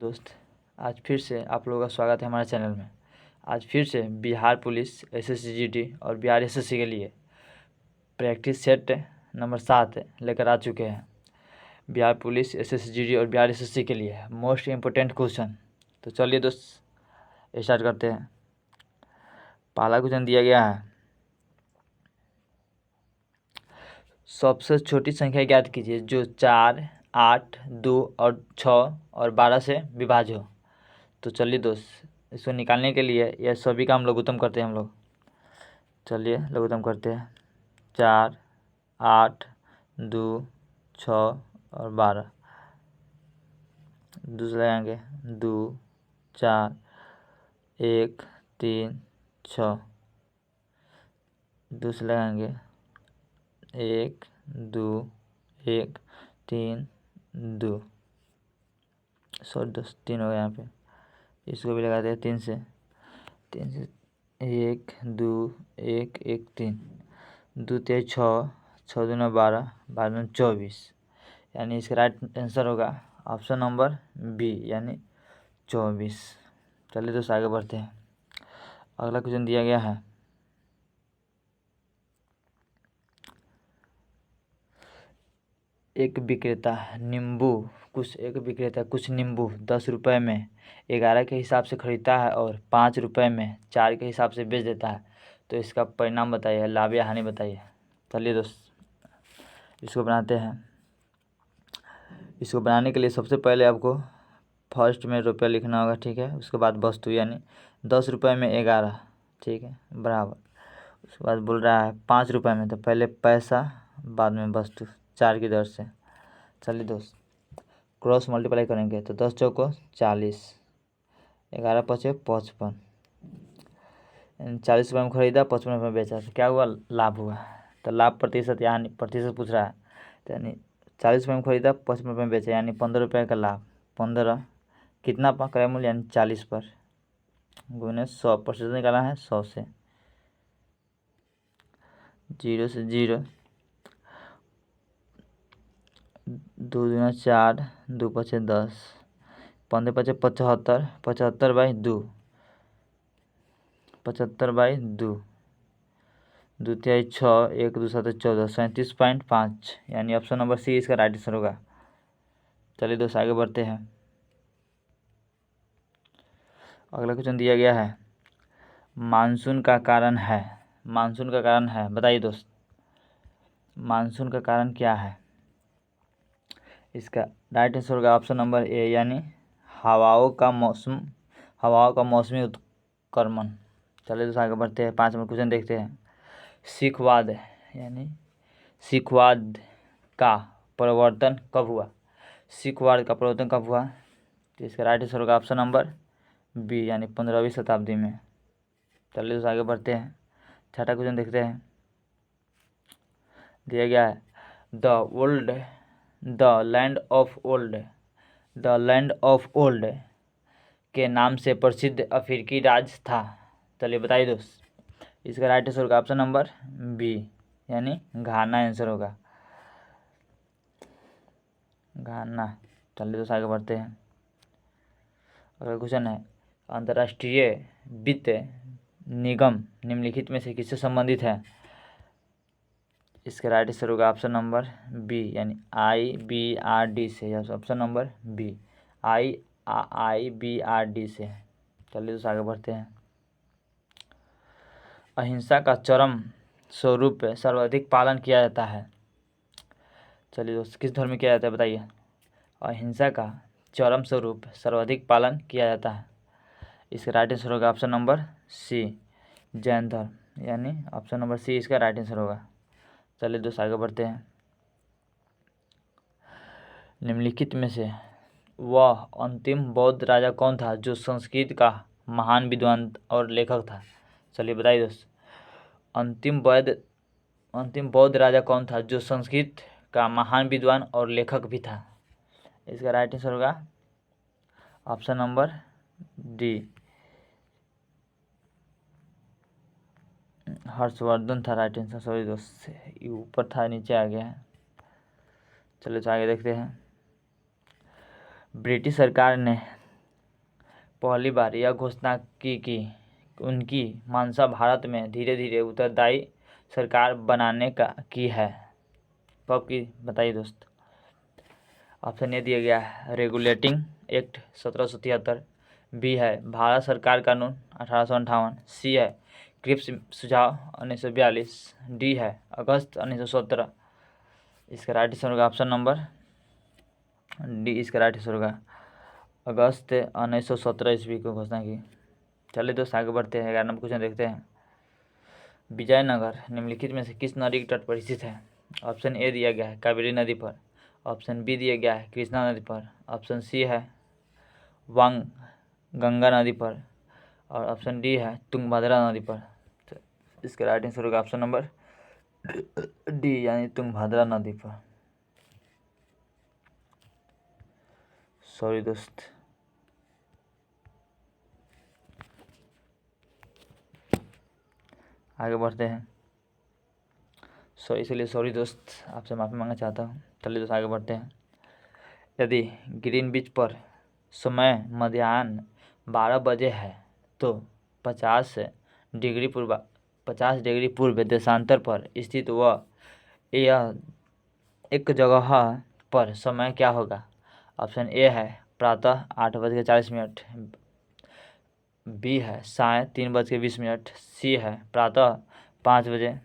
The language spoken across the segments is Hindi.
दोस्त, आज फिर से आप लोगों का स्वागत है हमारे चैनल में। आज फिर से बिहार पुलिस SSCGD और बिहार SSC के लिए प्रैक्टिस सेट नंबर 7 लेकर आ चुके हैं। बिहार पुलिस SSCGD और बिहार SSC के लिए मोस्ट इम्पोर्टेंट क्वेश्चन। तो चलिए दोस्त स्टार्ट करते हैं। पहला क्वेश्चन दिया गया है, सबसे छोटी संख्या ज्ञात कीजिए जो 4, 8, 2 और 6 और 12 से विभाज्य हो। तो चलिए दोस्त इसको निकालने के लिए यह सभी का हम लघुत्तम करते हैं हम लोग। चलिए लघुत्तम करते हैं। 4, 8, 2, 6 और 12। दूसरे लगाएंगे 2, 4, 1, 3, 6। दूसरे लगाएंगे 1, 2, 1, 3, 2। सॉरी दोस्त 3 हो गया यहाँ पे। इसको भी लगाते हैं 3 से 1, 2, 1, 1, 3। 2 3 6, 6 दूना 12, 12 दूना 24। यानी इसका राइट आंसर होगा ऑप्शन नंबर बी यानी 24। चलिए दोस्त आगे बढ़ते हैं। अगला क्वेश्चन दिया गया है, एक विक्रेता कुछ नींबू 10 रुपये में 11 के हिसाब से खरीदता है और 5 रुपये में 4 के हिसाब से बेच देता है। तो इसका परिणाम बताइए, लाभ या हानि बताइए। चलिए दोस्त इसको बनाते हैं। इसको बनाने के लिए सबसे पहले आपको फर्स्ट में रुपया लिखना होगा, ठीक है। उसके बाद वस्तु यानी 10 रुपये में 11, ठीक है, बराबर। उसके बाद बोल रहा है 5 रुपये में, तो पहले पैसा बाद में वस्तु 4 की दर से। चलिए दोस्त क्रॉस मल्टीप्लाई करेंगे तो 10 चौको 40, 11 पचे 55। 40 रुपये में खरीदा, 55 रुपये में बेचा, तो क्या हुआ, लाभ हुआ। तो लाभ प्रतिशत यानी प्रतिशत पूछ रहा है, तो यानी 40 रुपये में खरीदा, 55 रुपये में बेचा, यानी 15 रुपये का लाभ। 15 कितना क्रय मूल्य यानी 40 पर गुने 100, प्रतिशत निकाला है 100 से। 0 से 0, 2 दूना 4, 2 पचे 10, 15 पचे 75, 75/2, 75/2, 2 तिहाई 6, 1 2 7 14, 37.5। यानी ऑप्शन नंबर सी इसका राइट आंसर होगा। चलिए दोस्त आगे बढ़ते हैं। अगला क्वेश्चन दिया गया है, मानसून का कारण है बताइए दोस्त, मानसून का कारण क्या है। इसका राइट आंसर होगा ऑप्शन नंबर ए यानी हवाओं का मौसमी उत्क्रमण। चलिए दोस्त आगे बढ़ते हैं। 5 नंबर क्वेश्चन देखते हैं। सिखवाद का प्रवर्तन कब हुआ। तो इसका राइट आंसर होगा ऑप्शन नंबर बी यानी 15वीं शताब्दी में। चलिए दोस्त आगे बढ़ते हैं। 6ठा क्वेश्चन देखते हैं। दिया गया है, द लैंड ऑफ ओल्ड के नाम से प्रसिद्ध अफ्रीकी राज्य था। चलिए बताइए दोस्त, इसका राइट आंसर होगा ऑप्शन नंबर बी यानी घाना आंसर होगा, घाना। चलिए दोस्त आगे बढ़ते हैं। अगला क्वेश्चन है, अंतर्राष्ट्रीय वित्त निगम निम्नलिखित में से किससे संबंधित है। इसका राइट आंसर होगा ऑप्शन नंबर बी यानी IBRD से, ऑप्शन नंबर बी IBRD से। चलिए दोस्त आगे बढ़ते हैं। अहिंसा का चरम स्वरूप सर्वाधिक पालन किया जाता है। चलिए दोस्त किस धर्म में किया जाता है बताइए। अहिंसा का चरम स्वरूप सर्वाधिक पालन किया जाता है। इसका राइट आंसर होगा ऑप्शन नंबर सी जैन धर्म, यानी ऑप्शन नंबर सी इसका राइट आंसर होगा। चलिए दोस्त आगे बढ़ते हैं। निम्नलिखित में से वह अंतिम बौद्ध राजा कौन था जो संस्कृत का महान विद्वान और लेखक था। चलिए बताइए दोस्त, अंतिम बौद्ध राजा कौन था जो संस्कृत का महान विद्वान और लेखक भी था। इसका राइट आंसर होगा ऑप्शन नंबर डी हर्षवर्धन था राइट आंसर। सॉरी दोस्त ये ऊपर था नीचे आ गया है। चलिए तो आगे देखते हैं। ब्रिटिश सरकार ने पहली बार यह घोषणा की कि उनकी मंशा भारत में धीरे धीरे उत्तरदायी सरकार बनाने का की है। कब की बताइए दोस्त। ऑप्शन ए दिया गया है रेगुलेटिंग एक्ट 1773, बी है भारत सरकार कानून 1858, सी है क्रिप्स सुझाव 1942, डी है अगस्त 1917। इसका राइट आंसर होगा ऑप्शन नंबर डी। इसका राइट आंसर होगा अगस्त 1917 ईस्वी को घोषणा की। चलिए दोस्त आगे बढ़ते हैं, 11 नंबर क्वेश्चन देखते हैं। विजयनगर निम्नलिखित में से किस नदी के तट पर स्थित है। ऑप्शन ए दिया गया है कावेरी नदी पर, ऑप्शन बी दिया गया है कृष्णा नदी पर, ऑप्शन सी है वांग गंगा नदी पर, और ऑप्शन डी है तुंगभद्रा नदी पर। तो इसका राइट आंसर होगा ऑप्शन नंबर डी यानी तुंगभद्रा नदी पर। सॉरी दोस्त। आगे बढ़ते हैं। इसलिए सॉरी दोस्त, आपसे माफ़ी मांगना चाहता हूँ। चलिए दोस्त आगे बढ़ते हैं। यदि ग्रीनविच पर समय मध्याह्न 12 बजे है तो 50 डिग्री पूर्व देशांतर पर स्थित वह यह एक जगह पर समय क्या होगा। ऑप्शन ए है प्रातः 8:40, बी है साय 3:20, सी है प्रातः 5 बजे,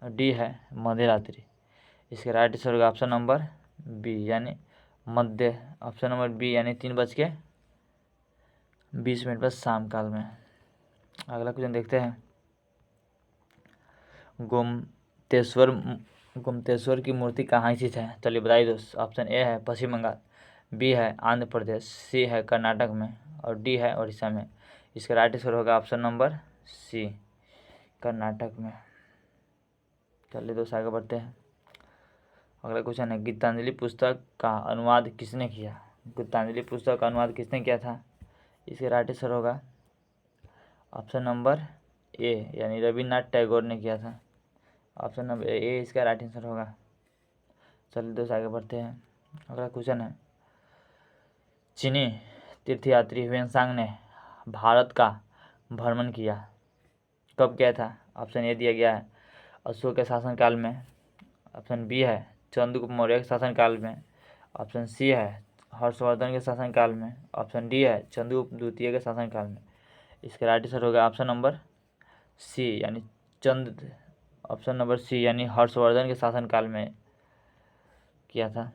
डी है मध्य रात्रि। इसके राइट आंसर होगा ऑप्शन नंबर बी यानी मध्य, ऑप्शन नंबर बी यानी 3:20 पर शाम काल में। अगला क्वेश्चन देखते हैं। गोमतेश्वर की मूर्ति कहाँ स्थित है। चलिए बताइए दोस्त। ऑप्शन ए है पश्चिम बंगाल, बी है आंध्र प्रदेश, सी है कर्नाटक में, और डी है उड़ीसा में। इसका राइट आंसर होगा ऑप्शन नंबर सी कर्नाटक में। चलिए दोस्त आगे बढ़ते हैं। अगला क्वेश्चन है गीतांजलि पुस्तक का अनुवाद किसने किया। गीतांजलि पुस्तक का अनुवाद किसने किया था। इसके राइट आंसर होगा ऑप्शन नंबर ए यानी रविन्द्रनाथ टैगोर ने किया था। ऑप्शन नंबर ए इसका राइट आंसर होगा। चलिए दोस्त आगे बढ़ते हैं। अगला क्वेश्चन है चीनी तीर्थयात्री ह्वेनसांग ने भारत का भ्रमण किया, कब किया था। ऑप्शन ए दिया गया है अशोक के शासनकाल में, ऑप्शन बी है चंद्रगुप्त मौर्य के शासनकाल में, ऑप्शन सी है हर्षवर्धन के शासनकाल में, ऑप्शन डी है चंद्रगुप्त द्वितीय के शासनकाल में। इसका राइट आंसर होगा ऑप्शन नंबर सी यानी ऑप्शन नंबर सी यानी हर्षवर्धन के शासनकाल में किया था।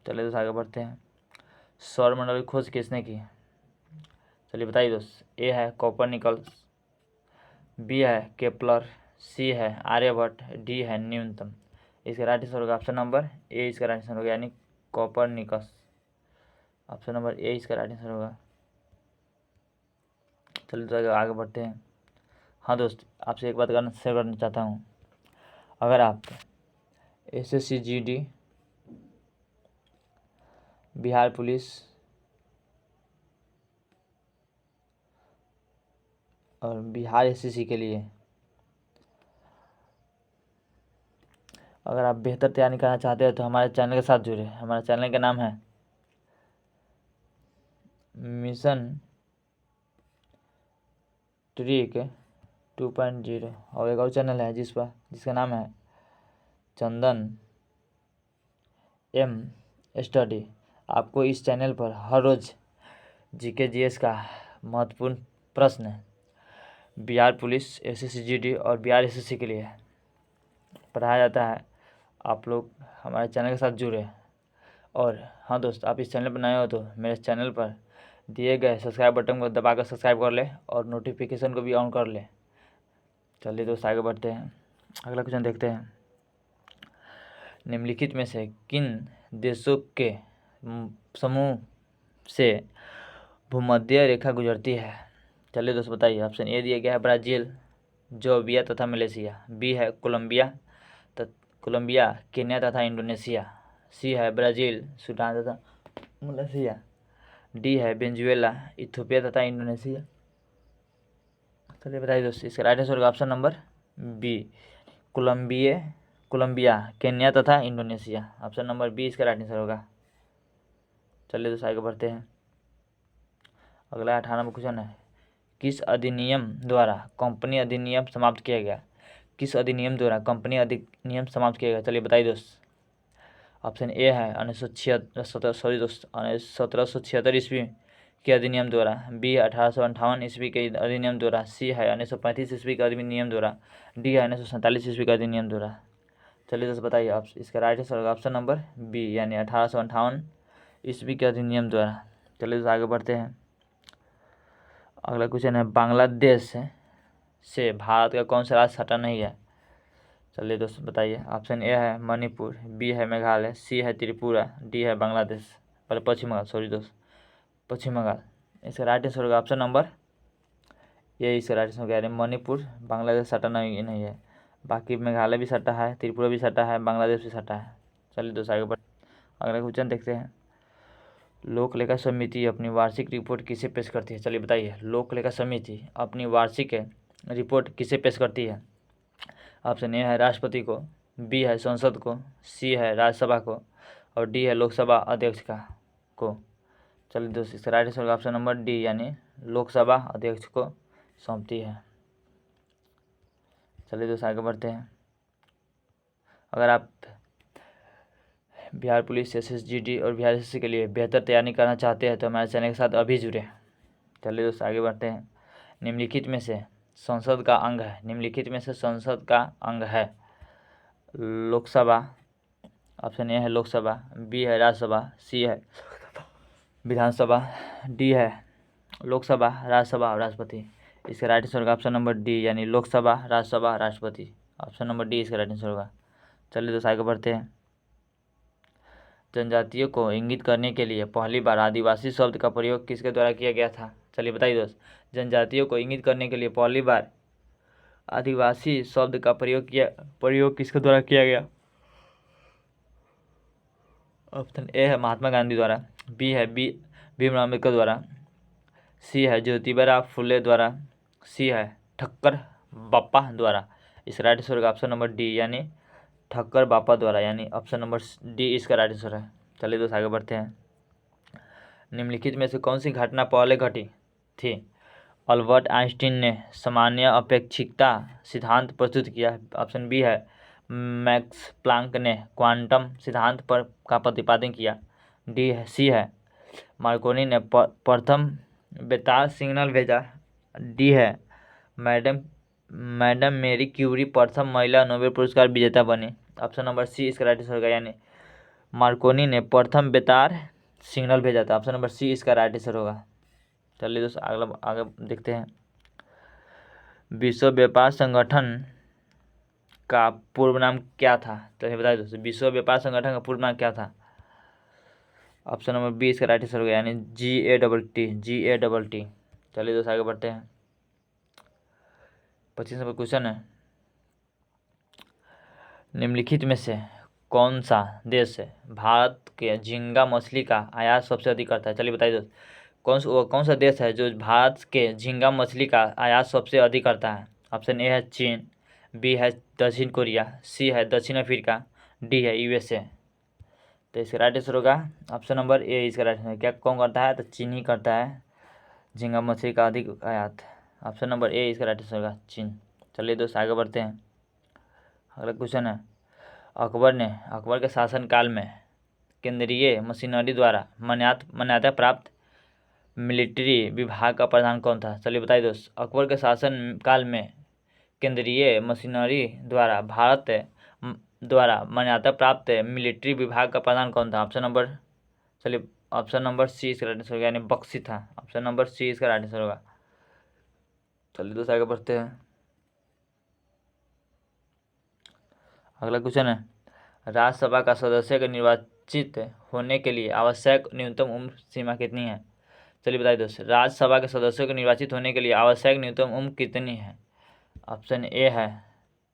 चलिए दोस्त आगे बढ़ते हैं। सौरमंडल की खोज किसने की। चलिए बताइए दोस्त। ए है कोपरनिकस, बी है केपलर, सी है आर्यभट्ट, डी है न्यूनतम। इसका राइट आंसर होगा ऑप्शन नंबर ए। इसका राइट आंसर होगा यानी कोपरनिकस। ऑप्शन नंबर ए इसका राइट आंसर होगा। चलिए तो आगे बढ़ते हैं। हाँ दोस्त, आपसे एक बात शेयर करना चाहता हूँ। अगर आप SSCGD, बिहार पुलिस और बिहार SSC के लिए अगर आप बेहतर तैयारी करना चाहते हो तो हमारे चैनल के साथ जुड़े। हमारे चैनल का नाम है मिशन ट्रिक 2.0 और एक और चैनल है जिसका नाम है चंदन M स्टडी। आपको इस चैनल पर हर रोज़ GK GS का महत्वपूर्ण प्रश्न बिहार पुलिस SSCGD और बिहार SSC के लिए पढ़ाया जाता है। आप लोग हमारे चैनल के साथ जुड़े। और हाँ दोस्त, आप इस चैनल पर नए हो तो मेरे चैनल पर दिए गए सब्सक्राइब बटन को दबाकर सब्सक्राइब कर ले और नोटिफिकेशन को भी ऑन कर ले। चलिए दोस्त आगे बढ़ते हैं। अगला क्वेश्चन देखते हैं। निम्नलिखित में से किन देशों के समूह से भूमध्य रेखा गुजरती है। चलिए दोस्त बताइए। ऑप्शन ए दिया गया है ब्राज़ील, जोर्बिया तथा मलेशिया, बी है कोलंबिया, केन्या तथा इंडोनेशिया, सी है ब्राज़ील, सूडान तथा मलेशिया, डी है वेनेजुएला, इथियोपिया तथा इंडोनेशिया। चलिए बताइए दोस्त। इसका राइट आंसर होगा option number B Colombia, Kenya तथा इंडोनेशिया। ऑप्शन नंबर बी इसका राइट आंसर होगा। चलिए दोस्त आगे बढ़ते हैं। अगला 18 क्वेश्चन है, किस अधिनियम द्वारा कंपनी अधिनियम समाप्त किया गया? किस अधिनियम द्वारा कंपनी अधिनियम समाप्त किया गया? चलिए बताइए दोस्त। ऑप्शन ए है 1776 ईस्वी के अधिनियम द्वारा, बी है 1858 ईस्वी के अधिनियम द्वारा, सी है 1935 ईस्वी के अधिनियम द्वारा, डी है 1947 ईस्वी के अधिनियम द्वारा। चलिए दोस्त बताइए, आप इसका राइट आंसर होगा ऑप्शन नंबर बी, यानी 1858 ईस्वी के अधिनियम द्वारा। चलिए दोस्त आगे बढ़ते हैं। अगला क्वेश्चन है, बांग्लादेश से भारत का कौन सा राज्य सटा नहीं है? चलिए दोस्त बताइए। ऑप्शन ए है मणिपुर, बी है मेघालय, सी है त्रिपुरा, डी है बांग्लादेश, पश्चिम बंगाल, सॉरी दोस्त, पश्चिम बंगाल। इसका राइट आंसर होगा ऑप्शन नंबर ये, इसका राइट आंसर होगा, यानी मणिपुर बांग्लादेश सटा नहीं है। बाकी मेघालय भी सटा है, त्रिपुरा भी सटा है, बांग्लादेश भी सटा है। चलिए दोस्त आगे बढ़, अगला क्वेश्चन देखते हैं। लोक लेखा समिति अपनी वार्षिक रिपोर्ट किसे पेश करती है? चलिए बताइए, लोक लेखा समिति अपनी वार्षिक रिपोर्ट किसे पेश करती है? ऑप्शन ए है राष्ट्रपति को, बी है संसद को, सी है राज्यसभा को, और डी है लोकसभा अध्यक्ष को। चलिए दोस्तों, इसका right answer option number D, यानी लोकसभा अध्यक्ष को सौंपती है। चलिए दोस्तों आगे बढ़ते हैं। अगर आप बिहार पुलिस, SSGD और बिहार SSC के लिए बेहतर तैयारी करना चाहते हैं तो हमारे चैनल के साथ अभी जुड़े। चलिए दोस्तों आगे बढ़ते हैं। निम्नलिखित में से संसद का अंग है, निम्नलिखित में से संसद का अंग है लोकसभा, ऑप्शन ए है लोकसभा, बी है राज्यसभा, सी है विधानसभा, डी है लोकसभा, राज्यसभा और राष्ट्रपति। इसका राइट आंसर होगा ऑप्शन नंबर डी, यानी लोकसभा, राज्यसभा, राष्ट्रपति। ऑप्शन नंबर डी इसका राइट आंसर होगा। चलिए दोस्तों आगे बढ़ते हैं। जनजातियों को इंगित करने के लिए पहली बार आदिवासी शब्द का प्रयोग किसके द्वारा किया गया था? चलिए बताइए दोस्त, जनजातियों को इंगित करने के लिए पहली बार आदिवासी शब्द का प्रयोग किसके द्वारा किया गया? ऑप्शन ए है महात्मा गांधी द्वारा, बी है भीमराव अम्बेडकर द्वारा, सी है ज्योतिबा फुले द्वारा, सी है ठक्कर बापा द्वारा। इस राइट आंसर का ऑप्शन नंबर डी, यानी ठक्कर बापा द्वारा, यानी ऑप्शन नंबर डी इसका राइट आंसर है। चलिए दोस्त आगे बढ़ते हैं। निम्नलिखित में से कौन सी घटना पहले घटी थी? अल्बर्ट आइंस्टीन ने सामान्य अपेक्षिकता सिद्धांत प्रस्तुत किया, ऑप्शन बी है मैक्स प्लांक ने क्वांटम सिद्धांत का प्रतिपादन किया, सी है मार्कोनी ने प्रथम बेतार सिग्नल भेजा, डी है मैडम मेरी क्यूरी प्रथम महिला नोबेल पुरस्कार विजेता बनी। ऑप्शन नंबर सी इसका राइट आंसर होगा, यानी मार्कोनी ने प्रथम बेतार सिग्नल भेजा था। ऑप्शन नंबर सी इसका राइट आंसर होगा। चलिए दोस्तों आगे देखते हैं। विश्व व्यापार संगठन का पूर्व नाम क्या था? चलिए बताइए दोस्तों, विश्व व्यापार संगठन का पूर्व नाम क्या था? ऑप्शन नंबर बी इसका राइट आंसर होगा, यानी GATT। चलिए दोस्तों आगे बढ़ते हैं। 25 नंबर क्वेश्चन है, निम्नलिखित में से कौन सा देश भारत के झींगा मछली का आयात सबसे अधिक करता है? चलिए बताइए दोस्त, कौन सा देश है जो भारत के झींगा मछली का आयात सबसे अधिक करता है? ऑप्शन ए है चीन, बी है दक्षिण कोरिया, सी है दक्षिण अफ्रीका, डी है USA। तो इसका राइट आंसर होगा ऑप्शन नंबर ए इसका राइट आंसर। क्या कौन करता है? तो चीन ही करता है झींगा मछली का अधिक आयात। ऑप्शन नंबर ए इसका राइट आंसर होगा, चीन। चलिए दोस्त आगे बढ़ते हैं। अगला क्वेश्चन है, अकबर के शासनकाल में केंद्रीय मशीनरी द्वारा मान्यता प्राप्त मिलिट्री विभाग का प्रधान कौन था? चलिए बताइए दोस्त, अकबर के शासन काल में केंद्रीय मशीनरी द्वारा भारत द्वारा मान्यता प्राप्त मिलिट्री विभाग का प्रधान कौन था? ऑप्शन नंबर सी इसका राइट आंसर होगा, यानी बख्शी था। ऑप्शन नंबर सी इसका राइट आंसर होगा। चलिए दोस्त आगे बढ़ते हैं। अगला क्वेश्चन है, राज्यसभा का सदस्य के निर्वाचित होने के लिए आवश्यक न्यूनतम उम्र सीमा कितनी है? चलिए बताइए दोस्त, राज्यसभा के सदस्यों के निर्वाचित होने के लिए आवश्यक न्यूनतम उम्र कितनी है? ऑप्शन ए है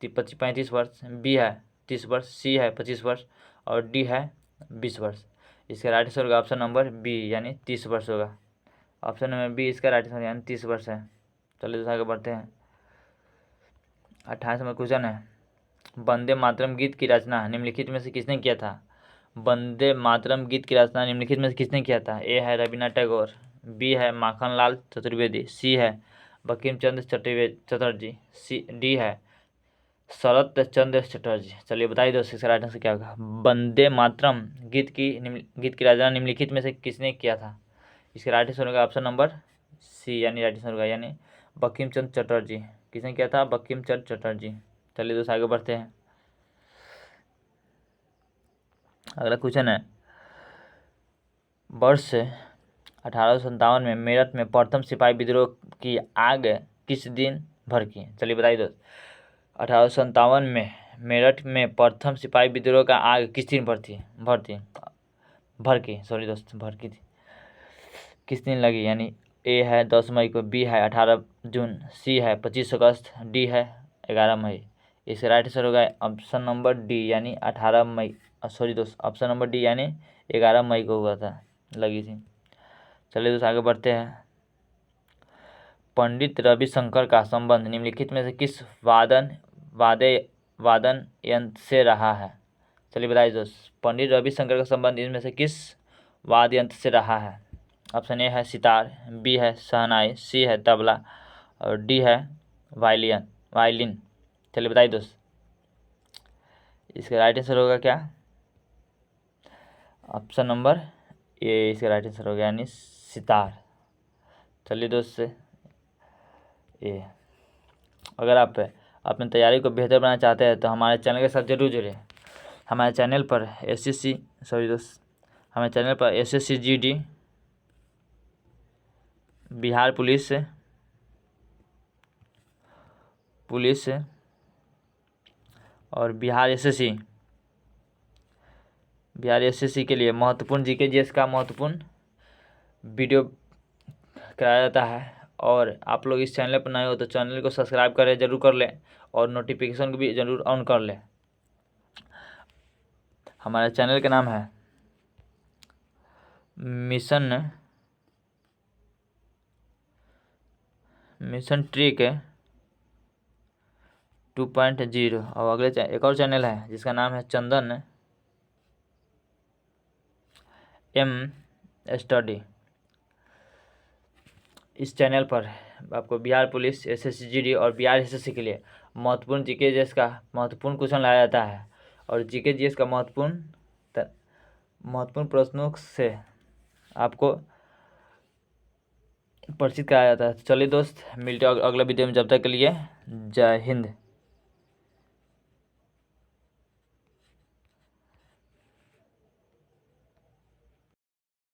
35 वर्ष, बी है 30 वर्ष, सी है 25 वर्ष, और डी है 20 वर्ष। इसका राइट आंसर होगा ऑप्शन नंबर बी, यानी 30 वर्ष होगा। ऑप्शन नंबर बी इसका राइट आंसर, यानी 30 वर्ष है। चलिए दोस्तों आगे बढ़ते हैं। 28वां क्वेश्चन है, वंदे मातरम गीत की रचना निम्नलिखित में से किसने किया था? वंदे मातरम गीत की रचना निम्नलिखित में से किसने किया था? ए है रविन्द्रनाथ टैगोर, बी है माखन लाल चतुर्वेदी, सी है बंकिम चंद्र चटर्जी, डी है शरत चंद्र चटर्जी। चलिए बताइए दोस्तों इसका राइट आंसर क्या होगा। वंदे मातरम गीत की रचना निम्नलिखित में से किसने किया था। इसका राइट आंसर होगा ऑप्शन नंबर सी यानी राइट आंसर होगा यानी बंकिम चंद्र चटर्जी। किसने किया था, बंकिम चंद्र चटर्जी। चलिए दोस्तों आगे बढ़ते हैं। अगला क्वेश्चन है, वर्ष 1857 में मेरठ में प्रथम सिपाही विद्रोह की आग किस दिन भड़की। चलिए बताइए दोस्त, 1857 में मेरठ में प्रथम सिपाही विद्रोह का आग किस दिन भड़की थी, किस दिन लगी। यानी ए है 10 मई को, बी है 18 जून, सी है 25 अगस्त, डी है 11 मई। इसका राइट आंसर होगा ऑप्शन नंबर डी यानी 18 मई। ऑप्शन नंबर डी यानी 11 मई को हुआ था, लगी थी। चलिए दोस्तों आगे बढ़ते हैं। पंडित रविशंकर का संबंध निम्नलिखित में से किस वादन यंत्र से रहा है। चलिए बताइए दोस्त, पंडित रविशंकर का संबंध इनमें से किस वाद्य यंत्र से रहा है। ऑप्शन ए है सितार, बी है शहनाई, सी है तबला और डी है वायलिन। चलिए बताइए दोस्त इसका राइट आंसर होगा क्या, ऑप्शन नंबर ए इसका राइट आंसर होगा यानी सितार। चलिए दोस्त ए, अगर आप अपनी तैयारी को बेहतर बनाना चाहते हैं तो हमारे चैनल के साथ जरूर जुड़े। हमारे चैनल पर एसएससी जीडी, बिहार पुलिस और बिहार एसएससी के लिए महत्वपूर्ण जीके जीएस का महत्वपूर्ण वीडियो कराया जाता है। और आप लोग इस चैनल पर नए हो तो चैनल को सब्सक्राइब करें, जरूर कर लें और नोटिफिकेशन को भी जरूर ऑन कर लें। हमारे चैनल का नाम है मिशन ट्रिक 2.0 और अगले एक और चैनल है जिसका नाम है चंदन एम स्टडी। इस चैनल पर आपको बिहार पुलिस, एसएससी जीडी और बिहार एसएससी के लिए महत्वपूर्ण जीके जीएस का महत्वपूर्ण क्वेश्चन लाया जाता है और जीके जीएस का महत्वपूर्ण प्रश्नों से आपको परिचित कराया जाता है। चलिए दोस्त मिलते हैं अगला वीडियो में, जब तक के लिए जय हिंद।